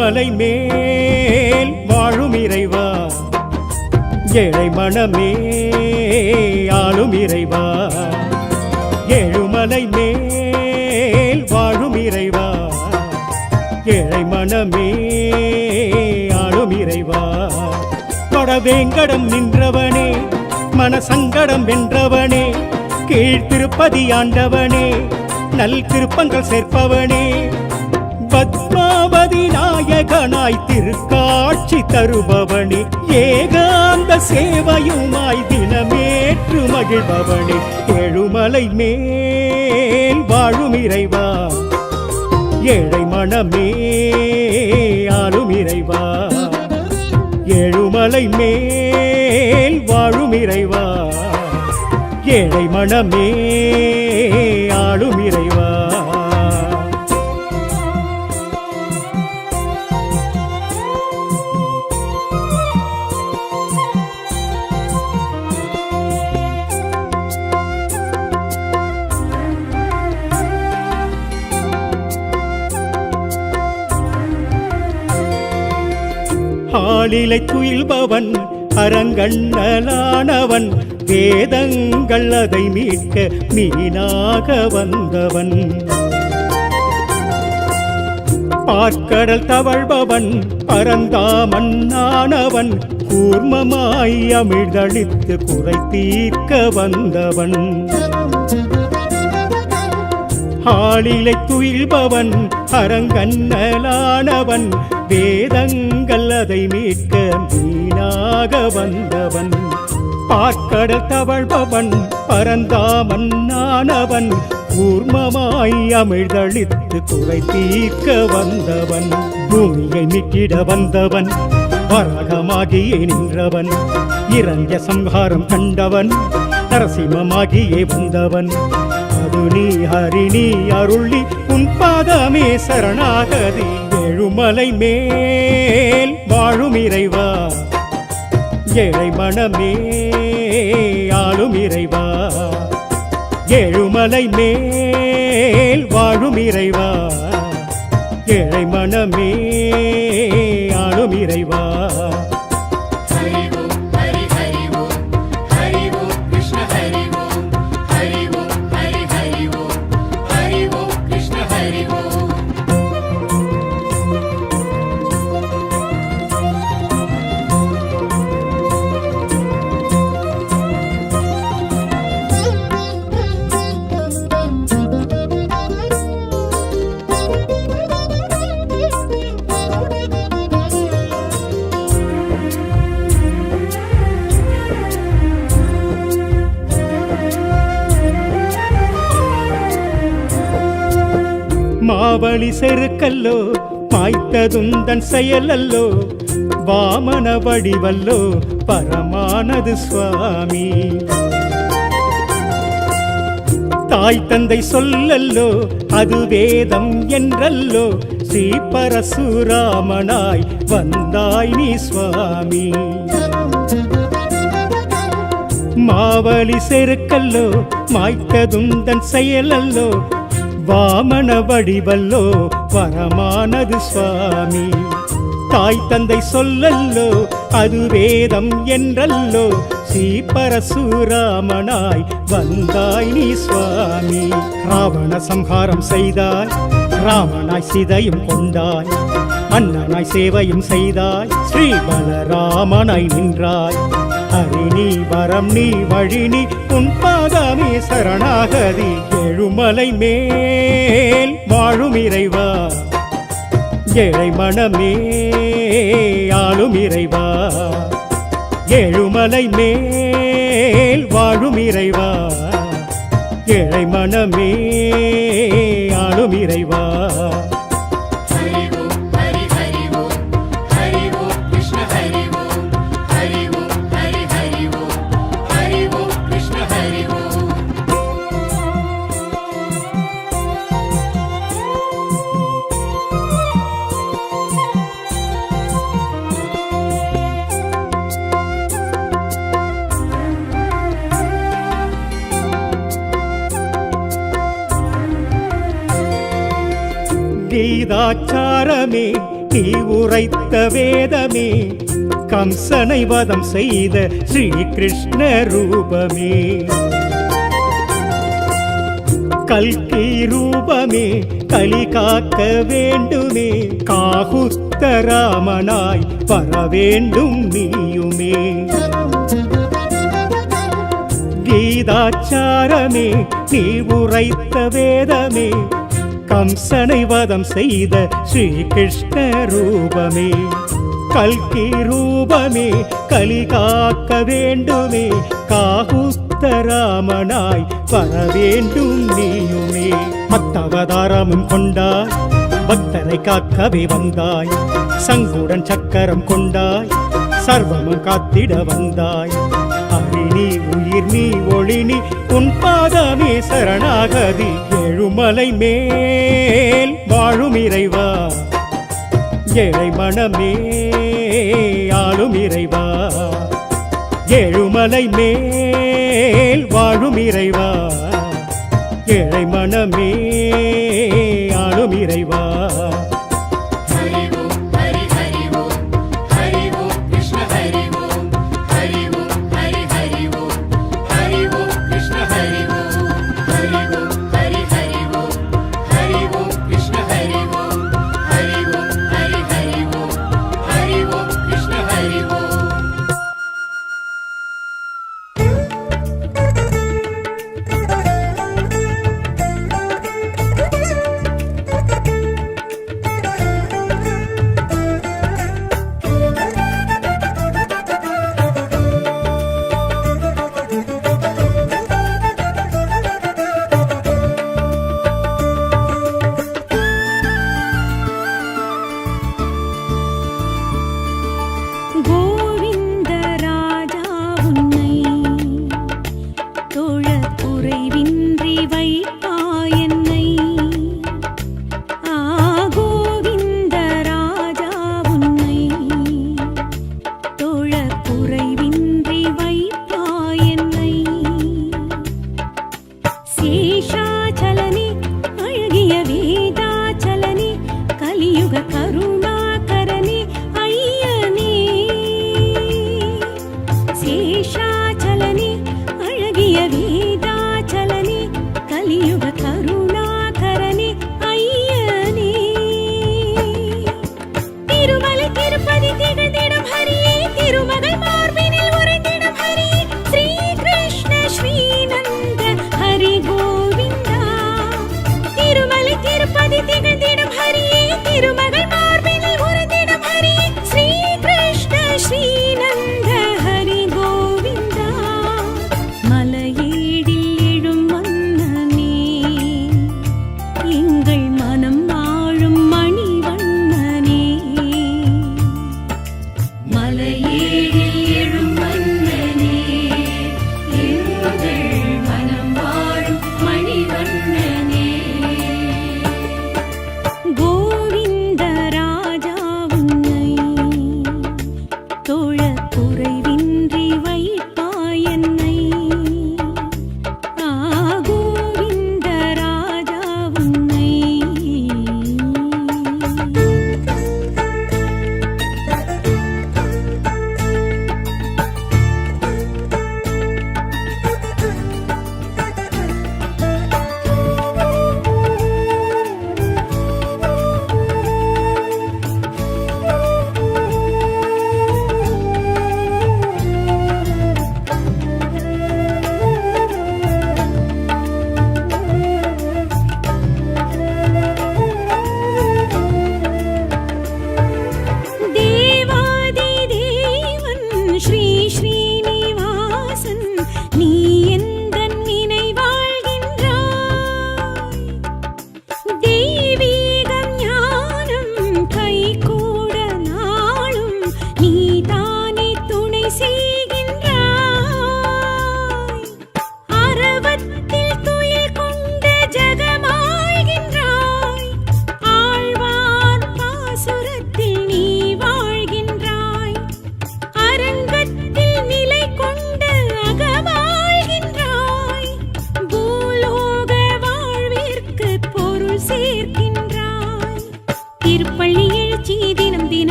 ஏழுமலை மேல் வாழும் இறைவா, ஏழை மனமே ஆளும் இறைவா. ஏழுமலை மேல் வாழும் இறைவா, ஏழை மனமே ஆளும் இறைவா. கொடவேங்கடம் நின்றவனே, மனசங்கடம் வென்றவனே, கீழ்த்திருப்பதி ஆண்டவனே, நல் திருப்பங்கள் சேர்ப்பவனே, பத்மாவதி நாயகனாய் திருக்காட்சி தருபவனே, ஏகாந்த சேவையுமாய் தினமேற்று மகிழ்பவனே, ஏழுமலை மேல் வாழும் இறைவா, ஏழை மனமே ஆளும் இறைவா. ஏழுமலை மேல் வாழும் இறைவா, ஏழை மனமே ஆளும் இறைவா. ஆளிலை துயில்பவன் அரங்கண்ணலானவன், வேதங்கள் அதை மீட்க மீனாக வந்தவன். பார்க்கடல் தவழ்பவன் பரந்தாமன் ஆனவன், கூர்மமாய் அமிழ்தளித்து குறை தீர்க்க வந்தவன். ஆளிலை துயில்பவன் அரங்கண்ணலானவன், வேதங்கள் அதை மீட்க மீனாக வந்தவன். பார்க்கடல் தவழ்பவன் பரந்தாமன் ஆனவன், கூர்மமாய் அமிழ்தளித்து குறை தீர்க்க வந்தவன். பூமியை மீட்டிட வந்தவன், வராகமாகியே நின்றவன், இரண்ய சம்ஹாரம் கண்டவன், நரசிம்மமாகியே வந்தவன். அது நீ ஹரி நீ அருளி உன் பாதமே சரணாகதி. ஏழுமலை மேல் வாழும் இறைவா, ஏழை மனமே ஆளும் இறைவா. ஏழுமலை மேல் வாழும் இறைவா, ஏழை மனமே ஆளும் இறைவா. மாவழி செருக்கல்லோ மாய்த்ததுந்தன் செயலல்லோ, வாமன வடிவல்லோ பரமானது சுவாமி. தாய் தந்தை சொல்லல்லோ அது வேதம் என்றல்லோ, ஸ்ரீ பரசுராமனாய் வந்தாய் நீ சுவாமி. மாவழி செருக்கல்லோ மாய்த்ததுந்தன் செயலல்லோ, வாமன வடிவல்லோ பரமானது சுவாமி. தாய் தந்தை சொல்லல்லோ அது வேதம் என்றல்லோ, ஸ்ரீ பரசுராமனாய் வந்தாய் நீ சுவாமி. ராவண சம்ஹாரம் செய்தாய், ராமனாய் சீதையும் கொண்டாய், அண்ணனாய் சேவையும் செய்தாய், ஸ்ரீ பலராமனாய் நின்றாய். ஹரி நீ வரம் நீ வழி நீ உன் பாதமே சரணாகதி. ஏழுமலை மேல் வாழும் இறைவா, ஏழை மனமே ஆளும் இறைவா. ஏழுமலை மேல் வாழும் இறைவா, ஏழை மனமே ஆளும் இறைவா. கீதாச்சாரமே நீ உரைத்த வேதமே கம்சனை வதம் செய்த ஸ்ரீ கிருஷ்ண ரூபமே கல்கி ரூபமே கலி காக்க வேண்டுமே காகுஸ்த ராமனாய் வர வேண்டும் நீயுமே கீதாச்சாரமே நீ உரைத்த வேதமே கம்சனை வதம் செய்த ஸ்ரீ கிருஷ்ண ரூபமே கல்கி ரூபமே கலி காக்க வேண்டுமே காகுஸ்த ராமனாய் வர வேண்டும் நீயுமே மத்தவதாரமும் கொண்டாய் பக்தரை காக்கவே வந்தாய் சங்குடன் சக்கரம் கொண்டாய் சர்வமும் காத்திட வந்தாய் அரிணி உயிர் நீ ஒளி நீ உன் பாதமே சரணாகதி ஏழுமலை மேல் வாழும் இறைவா ஏழை மனமே ஆளும் இறைவா ஏழுமலை மேல் வாழும் இறைவா ஏழை மனமே ஆளும் இறைவா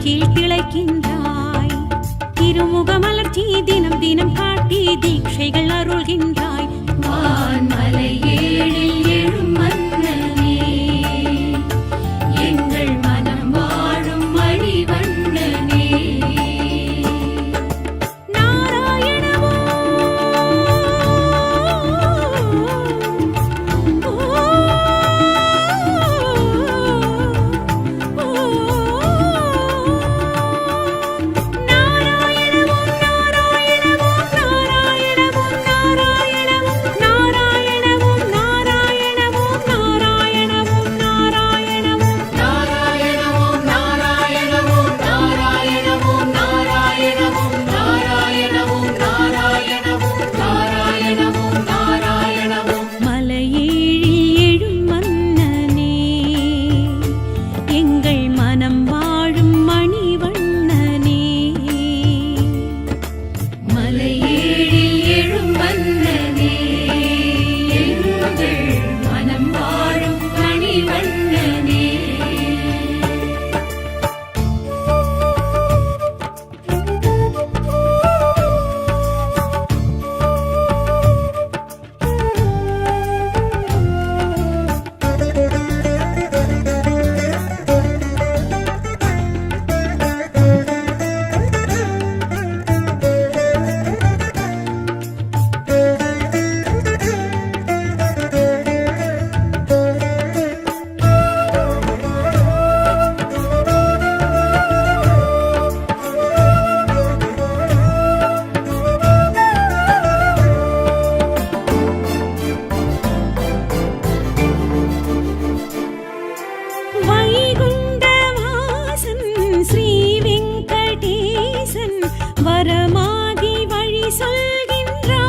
கீழ் திளைக்கின்றாய். திருமுகமலர்ச்சி தினம் தினம் காட்டி தீட்சைகள் அருள்கின்றாய். வான்மலை ஏழில் எழும் மன்னனே, எங்கள் மனம் வாழும் மணிவண்ணனே. நாராயணவோ வரமாகி வழி சொல்கின்றாய்.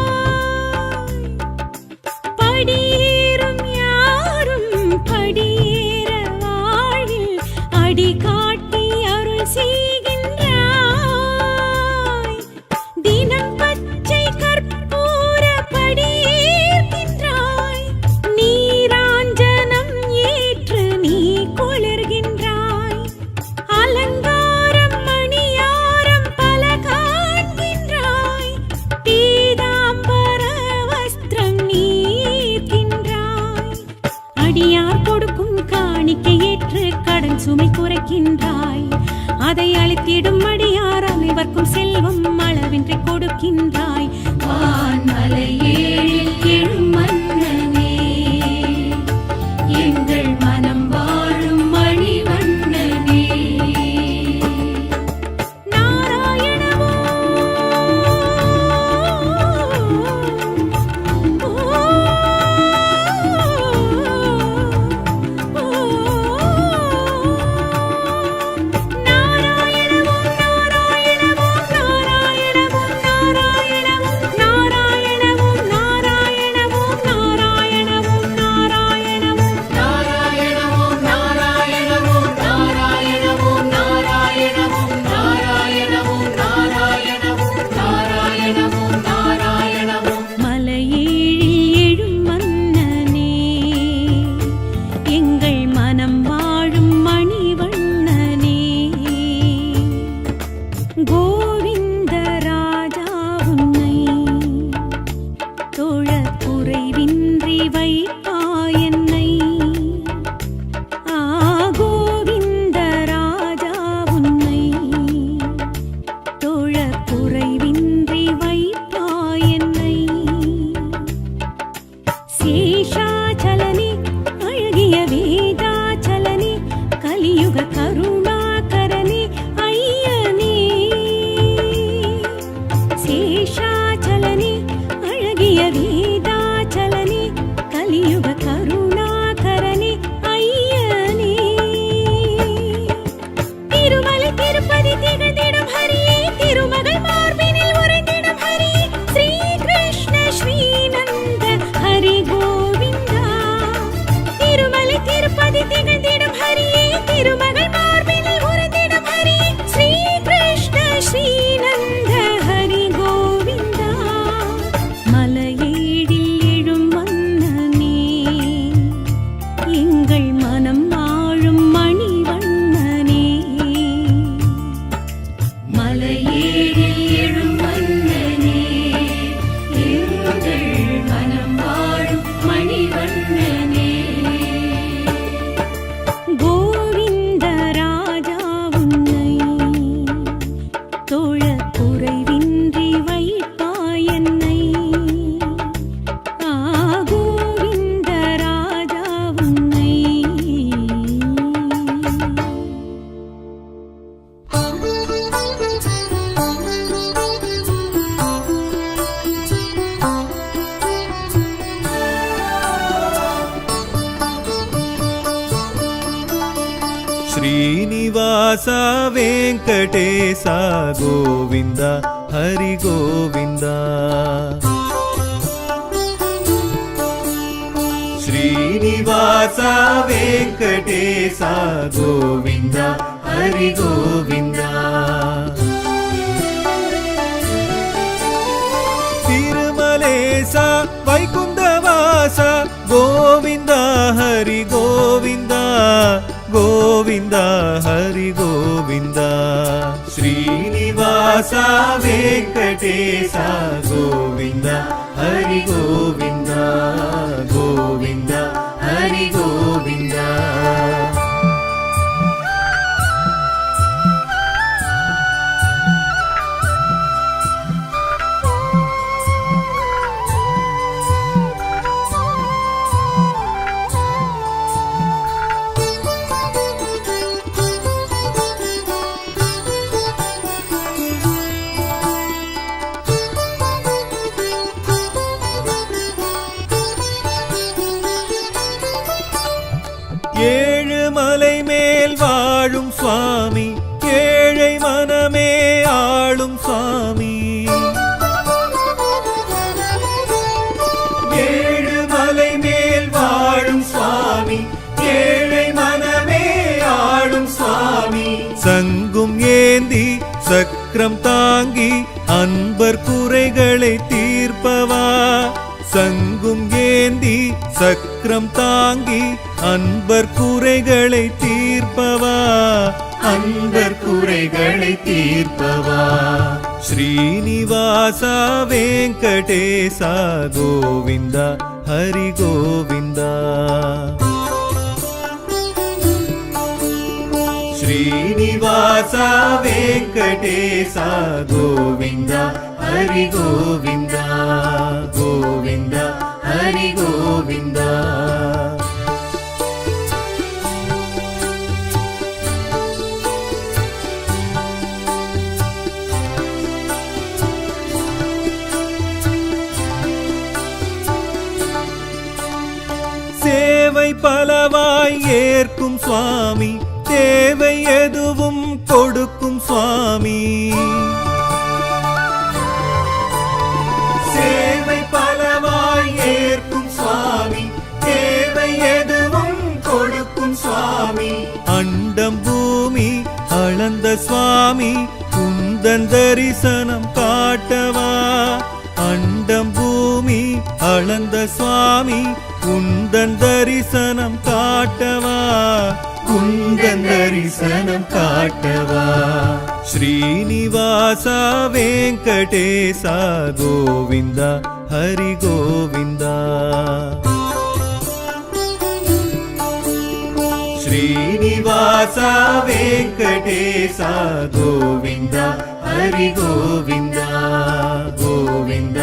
படியேறும் யாரும் படியேற வாழ்வில் அடி காட்டி அருள் செய்கின்றாய். தினம் பச்சை கற்பூர படியேற்கின்றாய். நீராஞ்சனம் ஏற்று நீ குளிர்கின்றாய். அலங்காரம் மணியாரம் பல காண்கின்றாய். பீதாம்பர வஸ்திரம் நீர்க்கின்றாய். அடியார் கொடுக்கும் காணிக்கை ஏற்று கடன் சுமை குறைக்கின்றாய். அதை அளித்திடும் அடியார் அனைவர்க்கும் செல்வம் அளவின்றி கொடுக்கின்றாய். வான்மலை ஏழில் எழும் மன்னனே, எங்கள் மனம் வாழும் மணிவண்ணனே. நாராயணவோ நாராயணவோ மணிவண்ணனே கோவிந்த ராஜா உன்னை தோழ குறைவின்றி வைப்பாய் என்னை கோவிந்த ராஜா உன்னை ಶ್ರೀನಿವಾಸ ವೆಂಕಟೇಶ ಗೋವಿಂದ ಹರಿ ಗೋವಿಂದ ಶ್ರೀನಿವಾಸ ವೆಂಕಟೇಶ ಗೋವಿಂದ ಹರಿ ಗೋವಿಂದ ತಿರುಮಲೇಶ ವೈಕುಂಠವಾಸ ಗೋವಿಂದ ಹರಿ ಗೋವಿಂದ ಗೋವಿಂದ ಹರಿ ಗೋವಿಂದ ಶ್ರೀನಿವಾಸ ವೆಂಕಟೇಶ ಗೋವಿಂದ ಹರಿ ಗೋವಿಂದ ಗೋವಿಂದ ಹರಿ ಗೋವಿಂದ ஏழு மலை மேல் வாழும் சுவாமி ஏழை மனமே ஆளும் சுவாமி ஏழு மலை மேல் வாழும் சுவாமி ஏழை மனமே ஆளும் சுவாமி சங்கும் ஏந்தி சக்கரம் தாங்கி அன்பர் குறைகளை தீர்ப்பவா சங்கும் ஏந்தி சக்கரம் தாங்கி அன்பர் குறைகளை தீர்ப்பவா அன்பர் குறைகளை தீர்ப்பவா ஸ்ரீனிவாச வெங்கடேச கோவிந்த ஹரி கோவிந்த ஸ்ரீனிவாச வெங்கடேச கோவிந்த ஹரி கோவிந்த கோவிந்த ஹரி கோவிந்த சேவை பலவாய் ஏற்கும் சுவாமி தேவை எதுவும் கொடுக்கும் சுவாமி சேவை பலவாய் ஏற்கும் சுவாமி தேவை எதுவும் கொடுக்கும் சுவாமி அண்டம் பூமி அளந்த சுவாமி குந்தன் தரிசனம் காட்டவா அண்டம் பூமி அளந்த சுவாமி குந்தன் தரிசனம் காட்டவா குந்தன் தரிசனம் காட்டவா ஸ்ரீனிவாச வெங்கடேச கோவிந்த ஹரி கோவிந்த ஸ்ரீனிவாச வெங்கடேச கோவிந்த ஹரி கோவிந்த கோவிந்த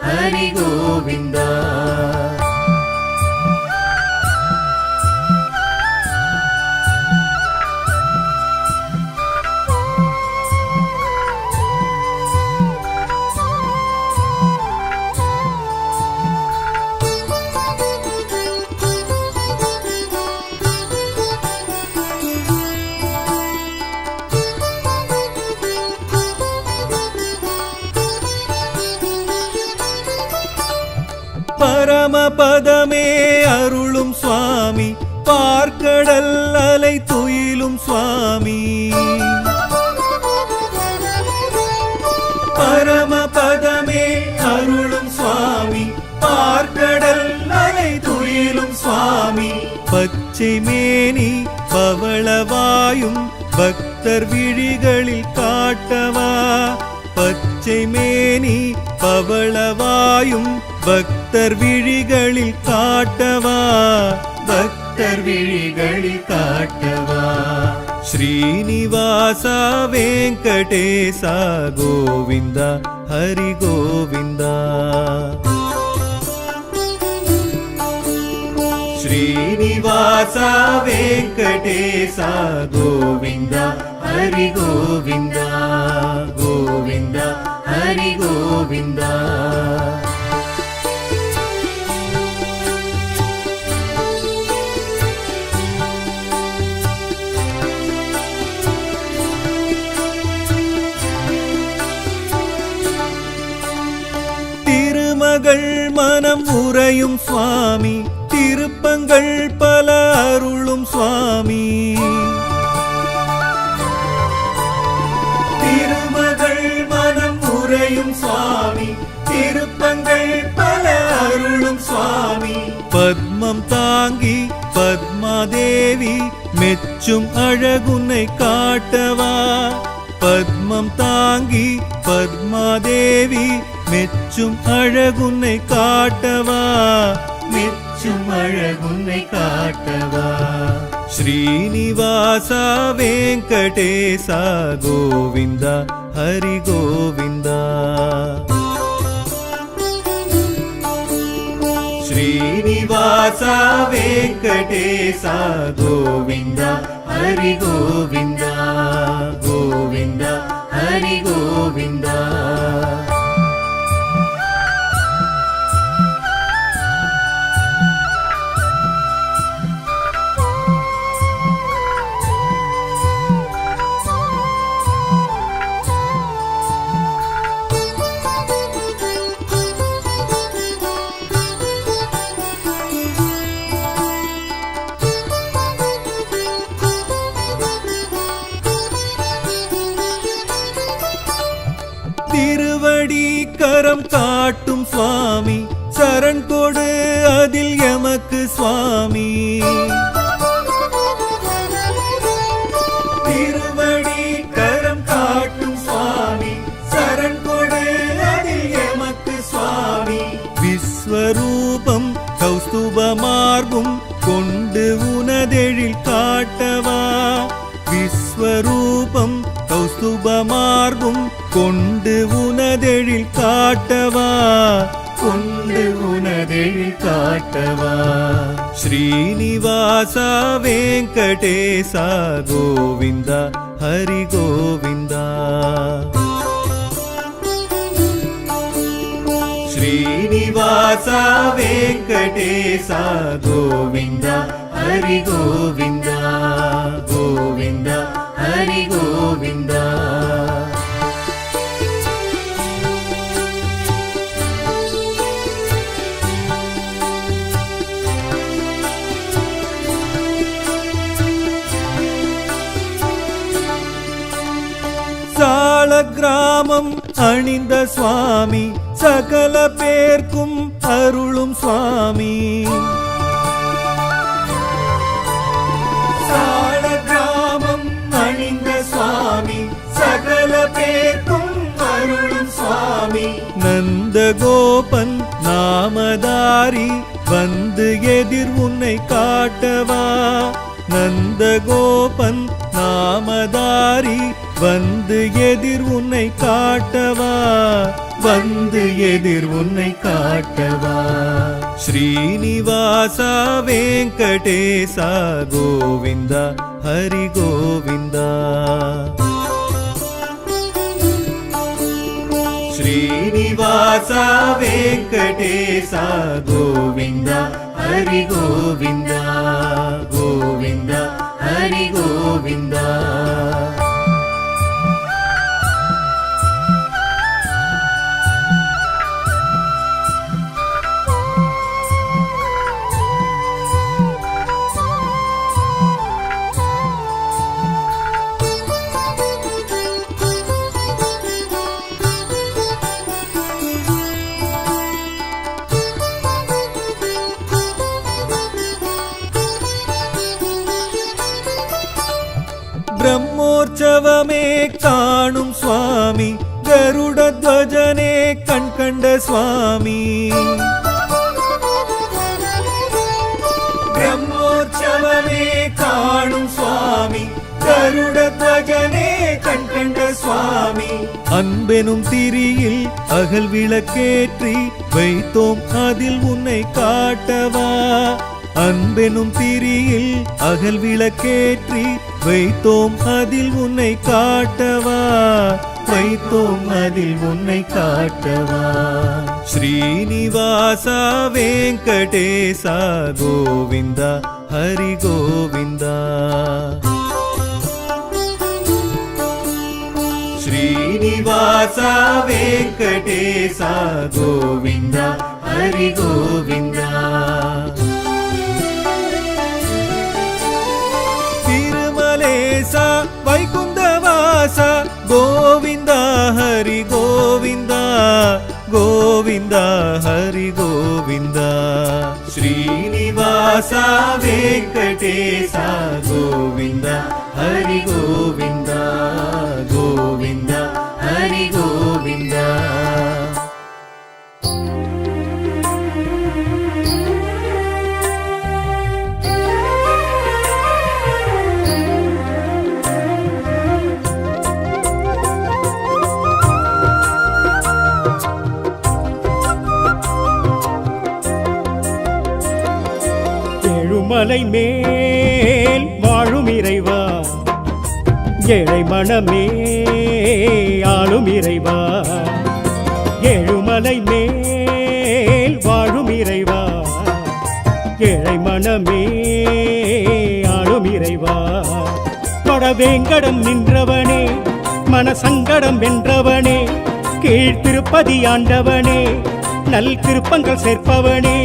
ஹரி கோவிந்த பரமபதமே அருளும் சுவாமி பார்க்கடல் அலை துயிலும் சுவாமி பரமபதமே அருளும் சுவாமி பார்க்கடல் அலை துயிலும் சுவாமி பச்சை மேனி பவளவாயும் பக்தர் விழிகளில் காட்டவா பச்சை மேனி பவளவாயும் பக்தர் பக்தர் விழிகளில் காட்டவா பக்தர் விழிகளில் காட்டவா ஸ்ரீனிவாசா வெங்கடேசா கோவிந்தா ஹரி கோவிந்தா ஸ்ரீனிவாசா வெங்கடேசா கோவிந்தா ஹரி கோவிந்தா கோவிந்தா ஹரி கோவிந்தா திருமகள் மனம் உறையும் சுவாமி திருப்பங்கள் பல அருளும் சுவாமி திருமகள் மனம் உறையும் சுவாமி திருப்பங்கள் பல அருளும் சுவாமி பத்மம் தாங்கி பத்மாதேவி மெச்சும் அழகுன்னை காட்டவா பத்மம் தாங்கி பத்மாதேவி மெச்சும் அழகுன்னை காட்டவா மெச்சும் அழகுன்னை காட்டவா ஸ்ரீனிவாசா வெங்கடேசா கோவிந்தா ஹரி கோவிந்தா ஸ்ரீனிவாசா வெங்கடேசா கோவிந்தா ஹரி கோவிந்தா கோவிந்தா ஹரி கோவிந்தா திருவடி கரம் காட்டும் சுவாமி சரண் கொடு அதில் எமக்கு சுவாமி திருவடி கரம் காட்டும் சுவாமி சரண் கொடு அதில் எமக்கு சுவாமி விஸ்வரூபம் கௌஸ்துப மார்பும் கொண்டு உனதெழில் காட்டவா விஸ்வரூபம் கௌஸ்துப மார்பும் கொண்டு உனதெழில் காட்டவா கொண்டு உனதெழில் காட்டவா ஸ்ரீனிவாசா வெங்கடேசா கோவிந்தா ஹரி கோவிந்தா ஸ்ரீனிவாசா வெங்கடேசா கோவிந்தா ஹரி கோவிந்தா கோவிந்தா ஹரி கோவிந்தா சால கிராமம் அணிந்த சுவாமி சகல பேர்க்கும் அருளும் சுவாமி சால கிராமம் அணிந்த சுவாமி சகல பேர்க்கும் அருளும் சுவாமி நந்தகோபன் நாமதாரி வந்து எதிர் உன்னை காட்டவா நந்தகோபன் நாமதாரி வந்து எதிர் உன்னை காட்டவா வந்து எதிர் உன்னை காட்டவா ஸ்ரீனிவாசா வெங்கடேசா கோவிந்தா ஹரி கோவிந்தா ஸ்ரீனிவாசா வெங்கடேசா கோவிந்தா ஹரி கோவிந்தா கோவிந்தா ஹரி கோவிந்தா பிரம்மோற்சவமே காணும் சுவாமி கருடத்வஜனே கண்கண்ட சுவாமி கண் கண்ட சுவாமி. அன்பெனும் திரியில் அகல் விளக்கேற்றி வைத்தோம் அதில் உன்னை காட்டவா. அன்பெனும் திரியில் அகல் விளக்கேற்றி வைத்தோம் அதில் உன்னை காட்டவா. வைத்தோம் அதில் உன்னை காட்டவா. ஸ்ரீனிவாசா வெங்கடேசா கோவிந்தா ஹரி கோவிந்தா. ஸ்ரீனிவாசா வெங்கடேசா கோவிந்தா ஹரி கோவிந்தா. திருமலேசா வைகுந்தவாசா கோவிந்தா ஹரி கோவிந்தா. கோவிந்தா ஹரி கோவிந்தா. ஸ்ரீனிவாசா வெங்கடேசா கோவிந்தா ஹரி கோவிந்தா. கோவிந்தா ஹரி கோவிந்தா. ஏழுமலை மேல் வாழும் இறைவா, ஏழை மனமே ஆளும் இறைவா. ஏழுமலை மேல் வாழும் இறைவா, ஏழை மனமே ஆளும் இறைவா. வடவேங்கடம் நின்றவனே, மனசங்கடம் வென்றவனே, கீழ்த்திருப்பதி ஆண்டவனே, நல் திருப்பங்கள் சேர்ப்பவனே,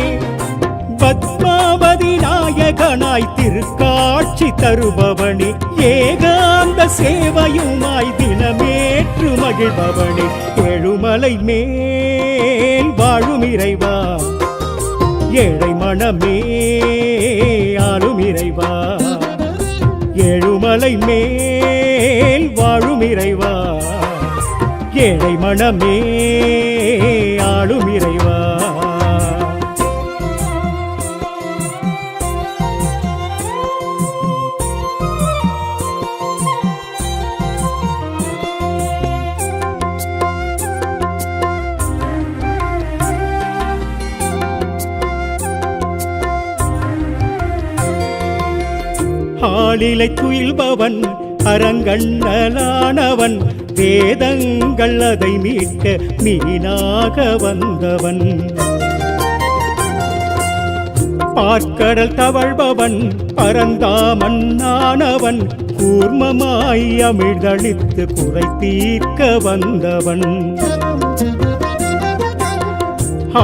பத்மாவதி நாயகனாய் திருக்காட்சி தருபவனே, ஏகாந்த சேவையுமாய் தினமேற்று மகிழ்பவனே. ஏழுமலை மேல் வாழும் இறைவா, ஏழை மனமே ஆளும் இறைவா. ஏழுமலை மேல் வாழும் இறைவா, ஏழை மனமே ஆளும் இறைவா. ஆளிலை துயில்பவன் அரங்கண்ணலானவன், வேதங்கள் அதை மீட்க மீனாக வந்தவன். பார்க்கடல் தவழ்பவன் பரந்தாமன்னானவன், கூர்மமாய் அமிழ்தளித்து குறை தீர்க்க வந்தவன்.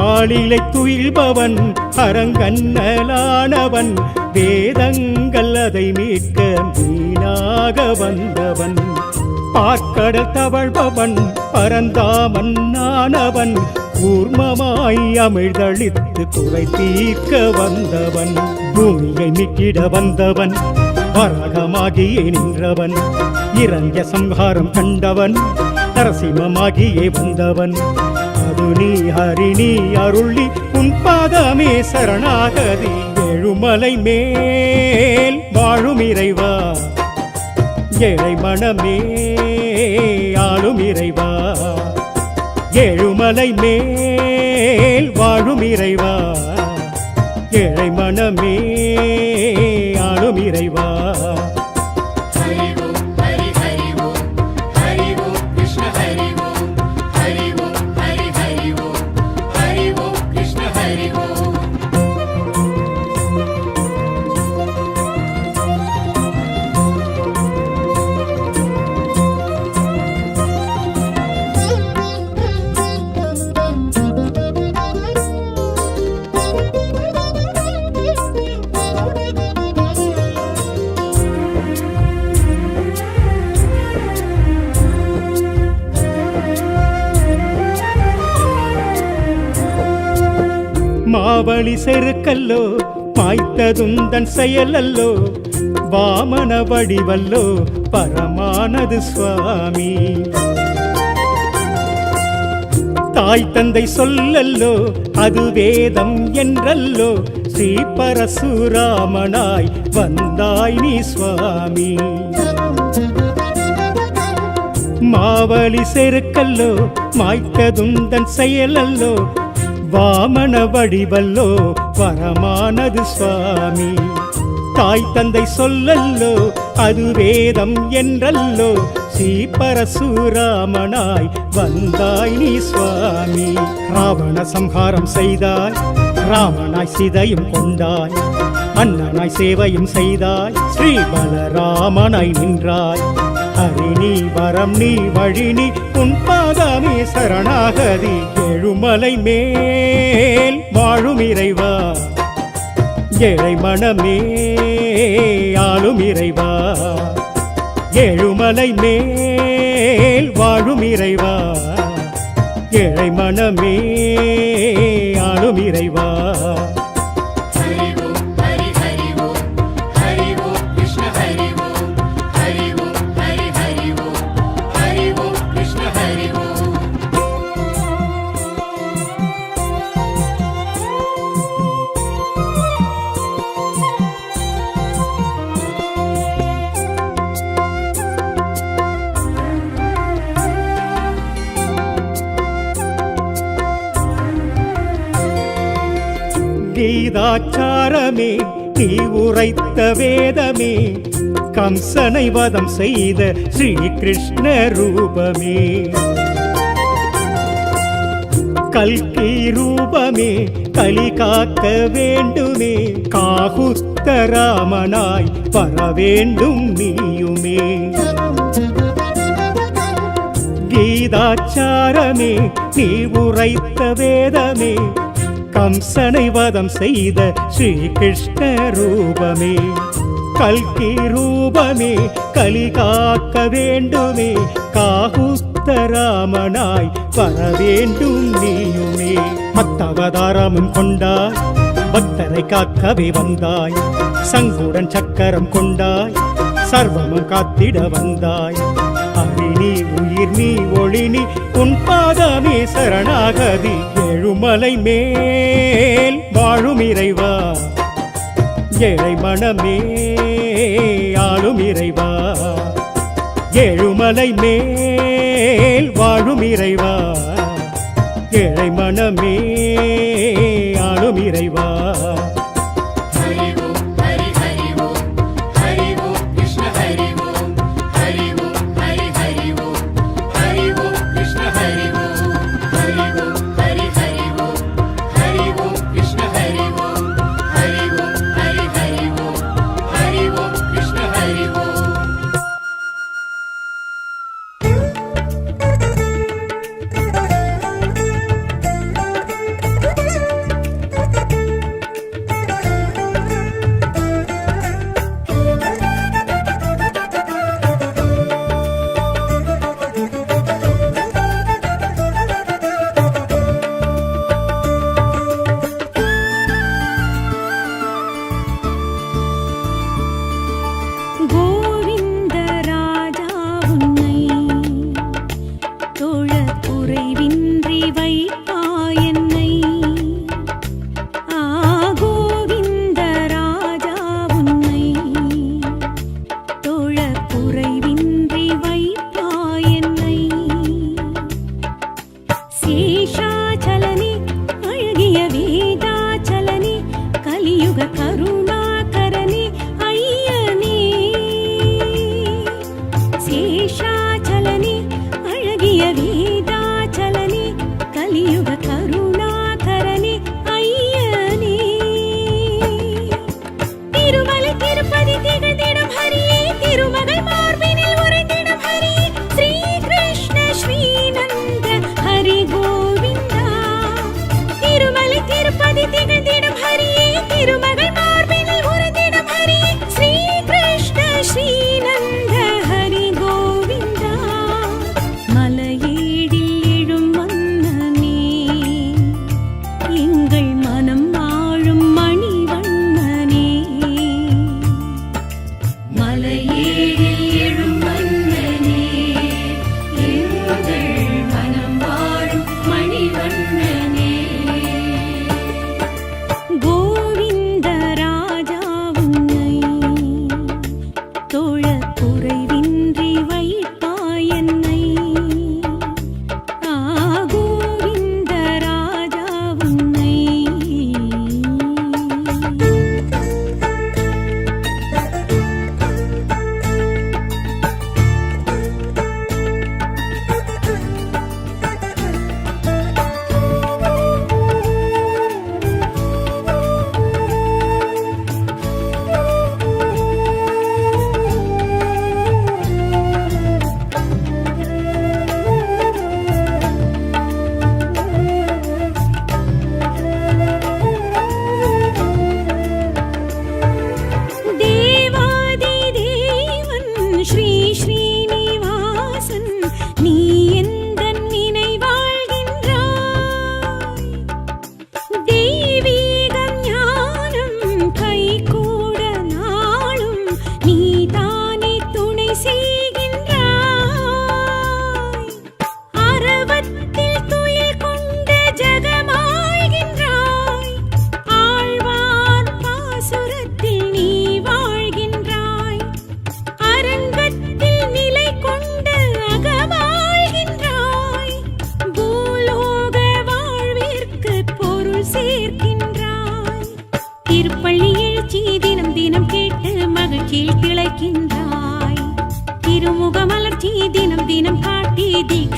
ஆளிலை துயில்பவன் அரங்கண்ணலானவன், வேதங்கள் அதை மீட்க மீனாக வந்தவன். பார்க்கடல் தவழ்பவன் பரந்தாமன்னானவன், கூர்மமாய் அமிழ்தளித்து குறை தீர்க்க வந்தவன். பூமியை மீட்டிட வந்தவன், வராகமாகியே நின்றவன், இரண்ய சம்ஹாரம் கண்டவன், நரசிம்மமாகியே வந்தவன். அது நீ ஹரி நீ அருளி உன் பாதமே சரணாகதி. ஏழுமலை மேல் வாழும் இறைவா, ஏழை மனமே ஆளும் இறைவா. ஏழுமலை மேல் வாழும் இறைவா, ஏழை மனமே ஆளும் இறைவா. மாவழி செருக்கல்லோ மாய்த்ததுந்தன் செயலல்லோ, வாமன வடிவல்லோ பரமானது சுவாமி. தாய் தந்தை சொல்லல்லோ அது வேதம் என்றல்லோ, ஸ்ரீ பரசுராமனாய் வந்தாய் நீ சுவாமி. மாவலி செருக்கல்லோ மாய்த்ததுந்தன் செயலல்லோ வாமன வடிவல்லோ வரமானது சுவாமி தாய் தந்தை சொல்லல்லோ அது வேதம் என்றல்லோ ஸ்ரீ பரசுராமனாய் வந்தாய் நீ சுவாமி ராவண சம்ஹாரம் செய்தாய் ராமனாய் சீதையும் கொண்டாய் அண்ணனாய் சேவையும் செய்தாய் ஸ்ரீ பலராமனாய் நின்றாய் ஹரி நீ வரம் நீ வழி நீ உன் பாதமே சரணாகதி எழுமலை மேல் வாழும் இறைவா ஏழை மனமே ஆளும் இறைவா எழுமலை மேல் வாழும் இறைவா ஏழை மனமே ஆளும் இறைவா கீதாச்சாரமே நீ உரைத்த வேதமே கம்சனை வதம் செய்த ஸ்ரீ கிருஷ்ண ரூபமே கல்கி ரூபமே கலி காக்க வேண்டுமே காகுஸ்த ராமனாய் வர வேண்டும் நீயுமே கீதாச்சாரமே நீ உரைத்த வேதமே கம்சனை வதம் செய்த ஸ்ரீ கிருஷ்ண ரூபமே கல்கி ரூபமே கலி காக்க வேண்டுமே காகுஸ்த ராமனாய் வர வேண்டும் நீயுமே மத்தவதாரமும் கொண்டாய் பக்தரை காக்கவே வந்தாய் சங்குடன் சக்கரம் கொண்டாய் சர்வமும் காத்திட வந்தாய் ஹரி நீ உயிர் நீ ஒளி நீ உன் பாதமே சரணாகதி எழுமலை மேல் வாழும் இறைவா ஏழை மனமே ஆளும் இறைவா எழுமலை மேல் வாழும் இறைவா ஏழை மனமே ஆளும் இறைவா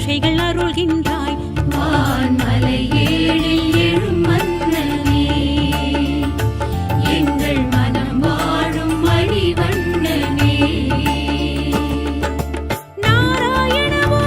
பிச்சைகள் அருள்கின்றாய் வான்மலை ஏழில் எழும் மன்னனே எங்கள் மனம் வாழும் மணிவண்ணனே நாராயணவோ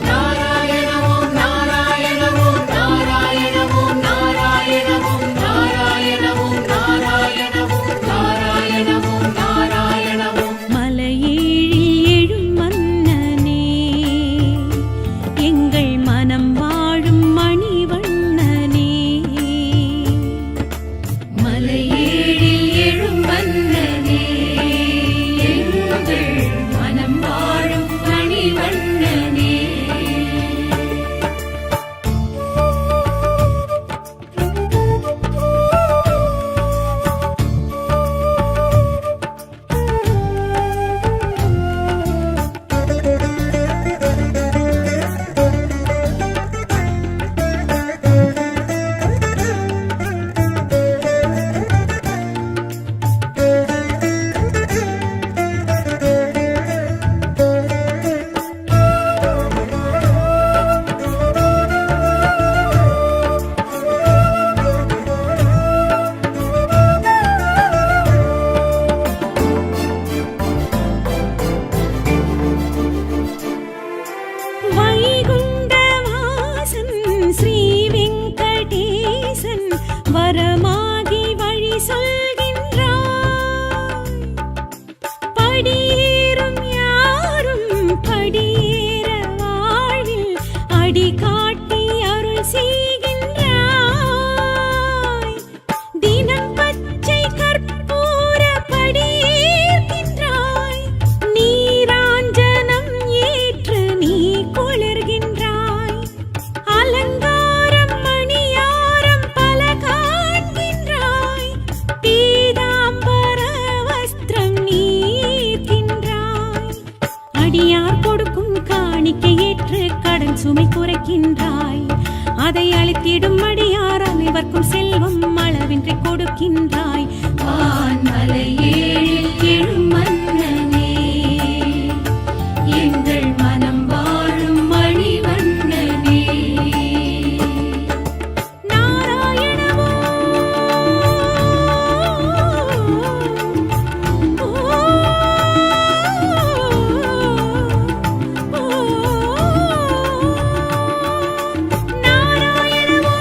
நாராயணவோம் நாராயணவோம் நாராயணவோம் நாராயணவோம் நாராயணவோம் நாராயணவோம் நாராயணவோம் நாராயணவோம் மலையேழில் எழும் மன்னனே எங்கள் மனம் வாழும் மணிவண்ணனே மலையேழில் எழும் மன்னனே எங்கள் மனம் வாழும் மணிவண்ணனே வைகுண்டவாசன் ஸ்ரீ வெங்கடேசன் வரமாகி வழி சொல்கின்றாய் படியேறும் யாரும் படியேற வாழ்வில் அடி காட்டி அருள் செய்கின்றாய் தினம் பச்சை கற்பூர படியேற்கின்றாய் நீராஞ்சனம் ஏற்று நீ குளிர்கின்றாய் அலங்காரம் மணியாரம் பல காண்கின்றாய் பீதாம்பர வஸ்திரம் நீர்க்கின்றாய் அடியார் கொடுக்கும் காணிக்கை ஏற்று கடன் சுமை குறைக்கின்றாய் அதை அளித்திடும் அடியார் அனைவர்க்கும் செல்வம் அளவின்றி கொடுக்கின்றாய் வான்மலை ஏழில் எழும் மன்னனே எங்கள் மனம் வாழும் மணிவண்ணனே நாராயணவோ நாராயணவோ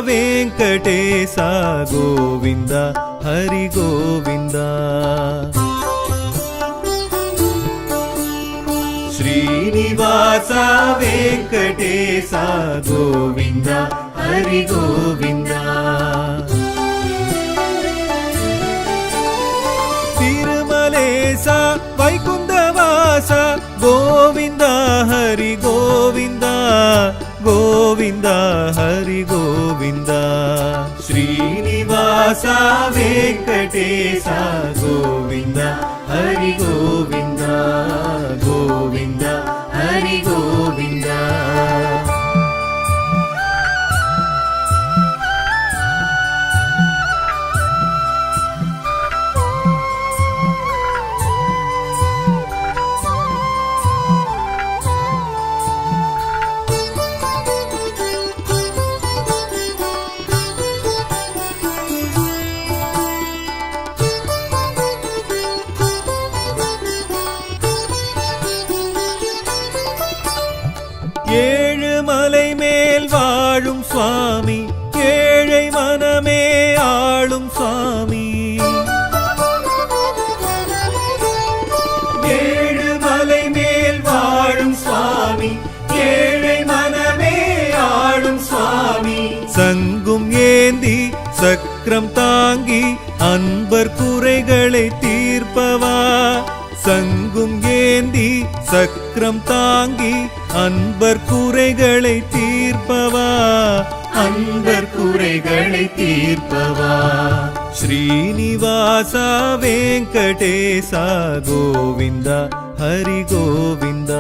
వెంకటేశ గోవింద హరి గోవింద శ్రీనివాస వెంకటేశ గోవింద హరి గోవింద తిరుమలేశ వైకుంఠవాస గోవింద హరి గోవింద గోవింద హరి గోవింద శ్రీనివాస వెంకటేశ గోవింద హరి గోవింద గోవింద హరి గోవింద ஏழுமலை மேல் வாழும் சுவாமி ஏழை மனமே ஆளும் சுவாமி ஏழுமலை மேல் வாழும் சுவாமி ஏழை மனமே ஆளும் சுவாமி சங்கும் ஏந்தி சக்கரம் தாங்கி அன்பர் குறைகளை தீர்ப்பவா சங்கும் ஏந்தி சக்கரம் தாங்கி அன்பர் குறைகளை தீர்ப்பவா அன்பர் குறைகளை தீர்ப்பவா ஸ்ரீனிவாச வெங்கடேச கோவிந்த ஹரி கோவிந்த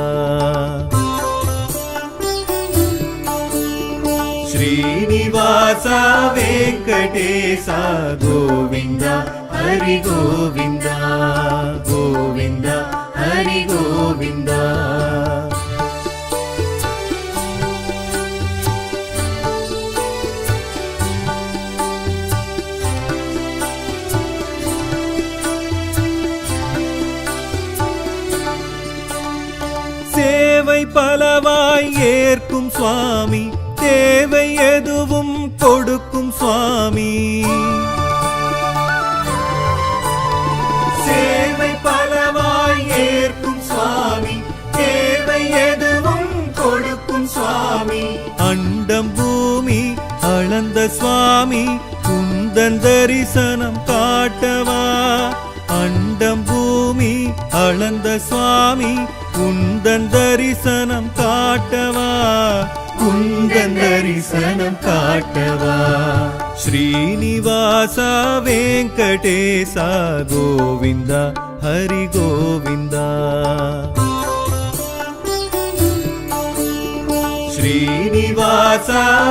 ஸ்ரீனிவாச வெங்கடேச கோவிந்த ஹரி கோவிந்த கோவிந்த ஹரி கோவிந்த சேவை பலவாய் ஏற்கும் சுவாமி தேவை எதுவும் கொடுக்கும் சுவாமி சேவை பலவாய் ஏற்கும் சுவாமி தேவை எதுவும் கொடுக்கும் சுவாமி அண்டம் பூமி அளந்த சுவாமி குந்தன் தரிசனம் காட்டவா அண்டம் பூமி அளந்த சுவாமி குந்தன் தரிசனம் காட்டவா குந்தன் தரிசனம் காட்டவா ஸ்ரீனிவாச வெங்கடேச கோவிந்த ஹரி கோவிந்த ஸ்ரீனிவாச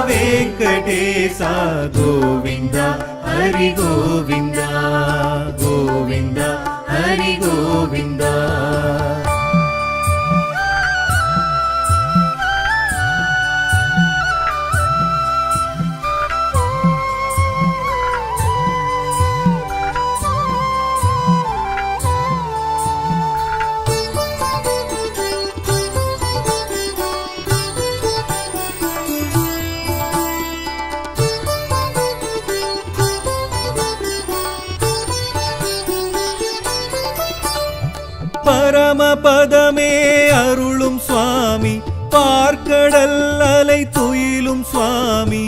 வெங்கடேச கோவிந்த ஹரி கோவிந்த கோவிந்த ஹரி கோவிந்த பரமபதமே அருளும் சுவாமி பார்க்கடல் அலை துயிலும் சுவாமி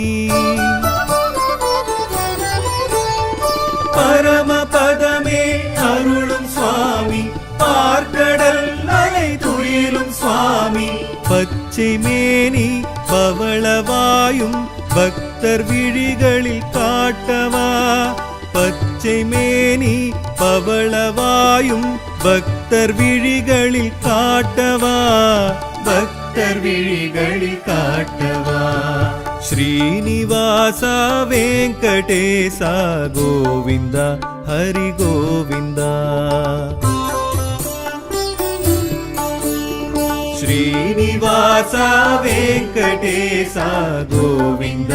பரமபதமே அருளும் சுவாமி பார்க்கடல் அலை துயிலும் சுவாமி பச்சை மேனி பவளவாயும் பக்தர் விழிகளில் காட்டவா பச்சை மேனி பவளவாயும் பக்தர் விழிகளில் காட்டவா பக்தர் விழிகளில் காட்டவா ஸ்ரீனிவாச வெங்கடேச கோவிந்த ஹரி கோவிந்த ஸ்ரீனிவாச வெங்கடேச கோவிந்த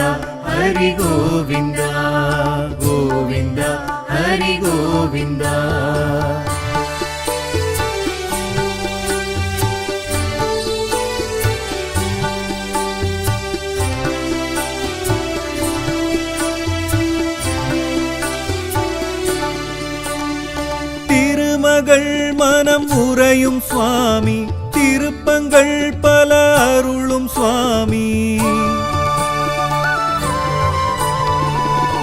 ஹரி கோவிந்த கோவிந்த ஹரி கோவிந்த மனம் உறையும் சுவாமி திருப்பங்கள் பல அருளும் சுவாமி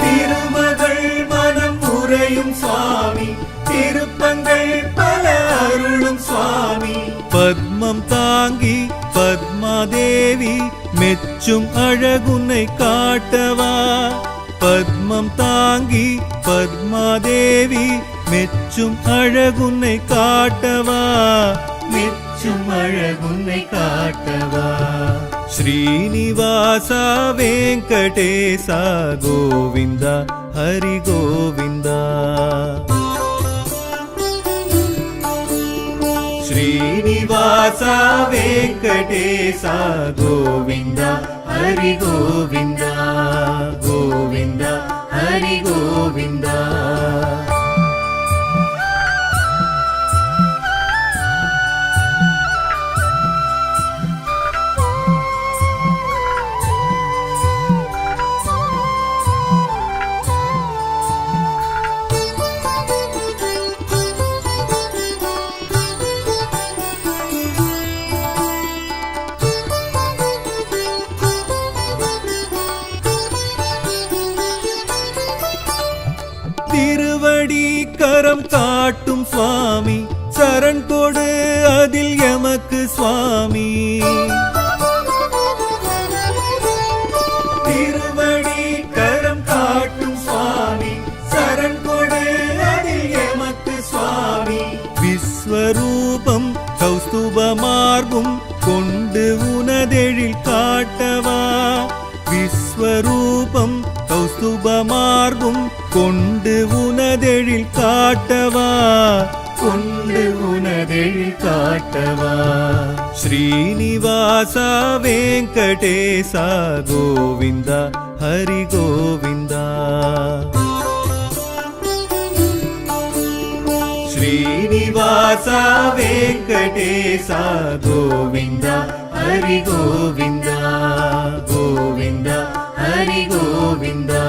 திருமகள் மனம் உறையும் சுவாமி திருப்பங்கள் பல அருளும் சுவாமி பத்மம் தாங்கி பத்மாதேவி மெச்சும் அழகுன்னை காட்டவா பத்மம் தாங்கி பத்மாதேவி மெச்சும் அழகுன்னை காட்டவா மெச்சும் அழகுன்னை காட்டவா ஸ்ரீனிவாசா வெங்கடேசா கோவிந்தா ஹரி கோவிந்தா ஸ்ரீனிவாசா வெங்கடேசா கோவிந்தா ஹரி கோவிந்தா கோவிந்தா ஹரி கோவிந்தா திருவடி கரம் காட்டும் சுவாமி சரண் கொடு அதில் எமக்கு சுவாமி திருவடி கரம் காட்டும் சுவாமி சரண் கொடு அதில் எமக்கு சுவாமி விஸ்வரூபம் கௌஸ்துப மார்பும் கொண்டு உனதெழில் காட்டவா விஸ்வரூபம் கௌஸ்துப மார்பும் கொண்டு உனதெழில் காட்டவா கொண்டு உனதெழில் காட்டவா ஸ்ரீனிவாசா வெங்கடேசா கோவிந்தா ஹரி கோவிந்தா ஸ்ரீனிவாசா வெங்கடேசா கோவிந்தா ஹரி கோவிந்தா கோவிந்தா ஹரி கோவிந்தா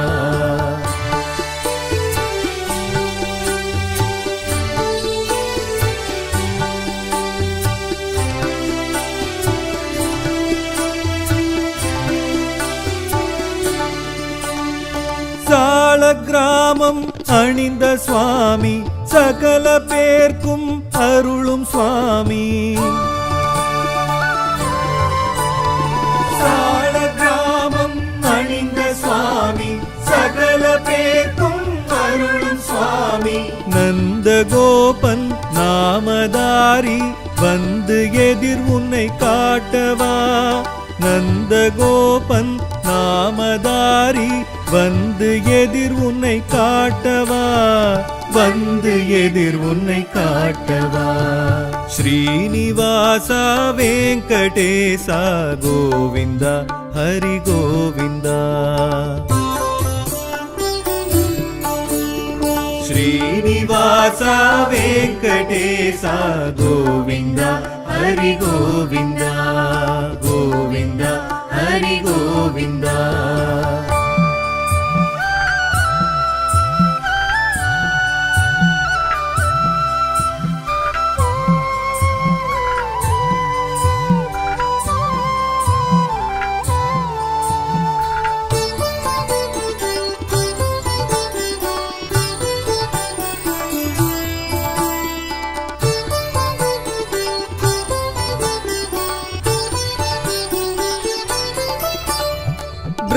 சால கிராமம் அணிந்த சுவாமி சகல பேர்க்கும் அருளும் சுவாமி சால கிராமம் அணிந்த சுவாமி சகல பேர்க்கும் அருளும் சுவாமி நந்தகோபன் நாமதாரி வந்து எதிர் உன்னை காட்டவா நந்தகோபன் நாமதாரி வந்து எதிர் உன்னை காட்டவா வந்து எதிர் உன்னை காட்டவா ஸ்ரீனிவாசா வெங்கடேசா கோவிந்தா ஹரி கோவிந்தா ஸ்ரீனிவாசா வெங்கடேசா கோவிந்தா ஹரி கோவிந்தா கோவிந்தா ஹரி கோவிந்தா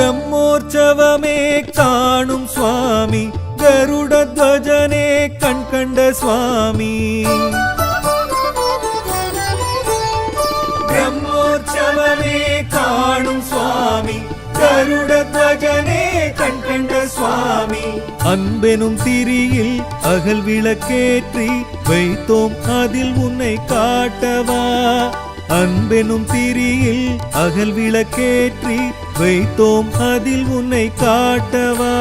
பிரம்மோற்சவமே காணும் சுவாமி கருட துவஜனே கண் கண்ட சுவாமி பிரம்மோற்சவமே காணும் சுவாமி கருட துவஜனே கண் கண்ட சுவாமி அன்பெனும் திரியில் அகல் விளக்கேற்றி வைத்தோம் அதில் உன்னை காட்டவா அன்பெனும் திரியில் அகல் விளக்கேற்றி வைத்தோம் அதில் உன்னை காட்டவா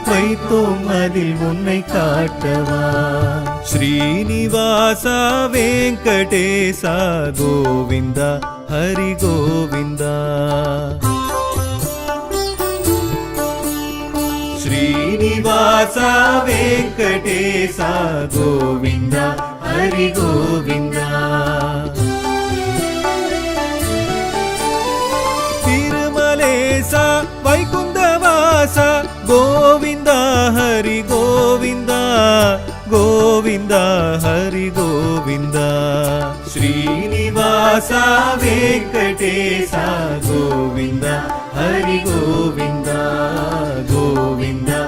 வைத்தோம் அதில் உன்னை காட்டவா ஸ்ரீனிவாசா வெங்கடேசா கோவிந்தா ஹரி கோவிந்தா ஸ்ரீனிவாசா வெங்கடேசா கோவிந்தா ஹரி கோவிந்தா. திருமலேசா வைகுந்தவாசா கோவிந்தா ஹரி கோவிந்தா கோவிந்தா ஹரி கோவிந்தா. ஸ்ரீனிவாசா வெங்கடேசா கோவிந்தா ஹரி கோவிந்தா கோவிந்தா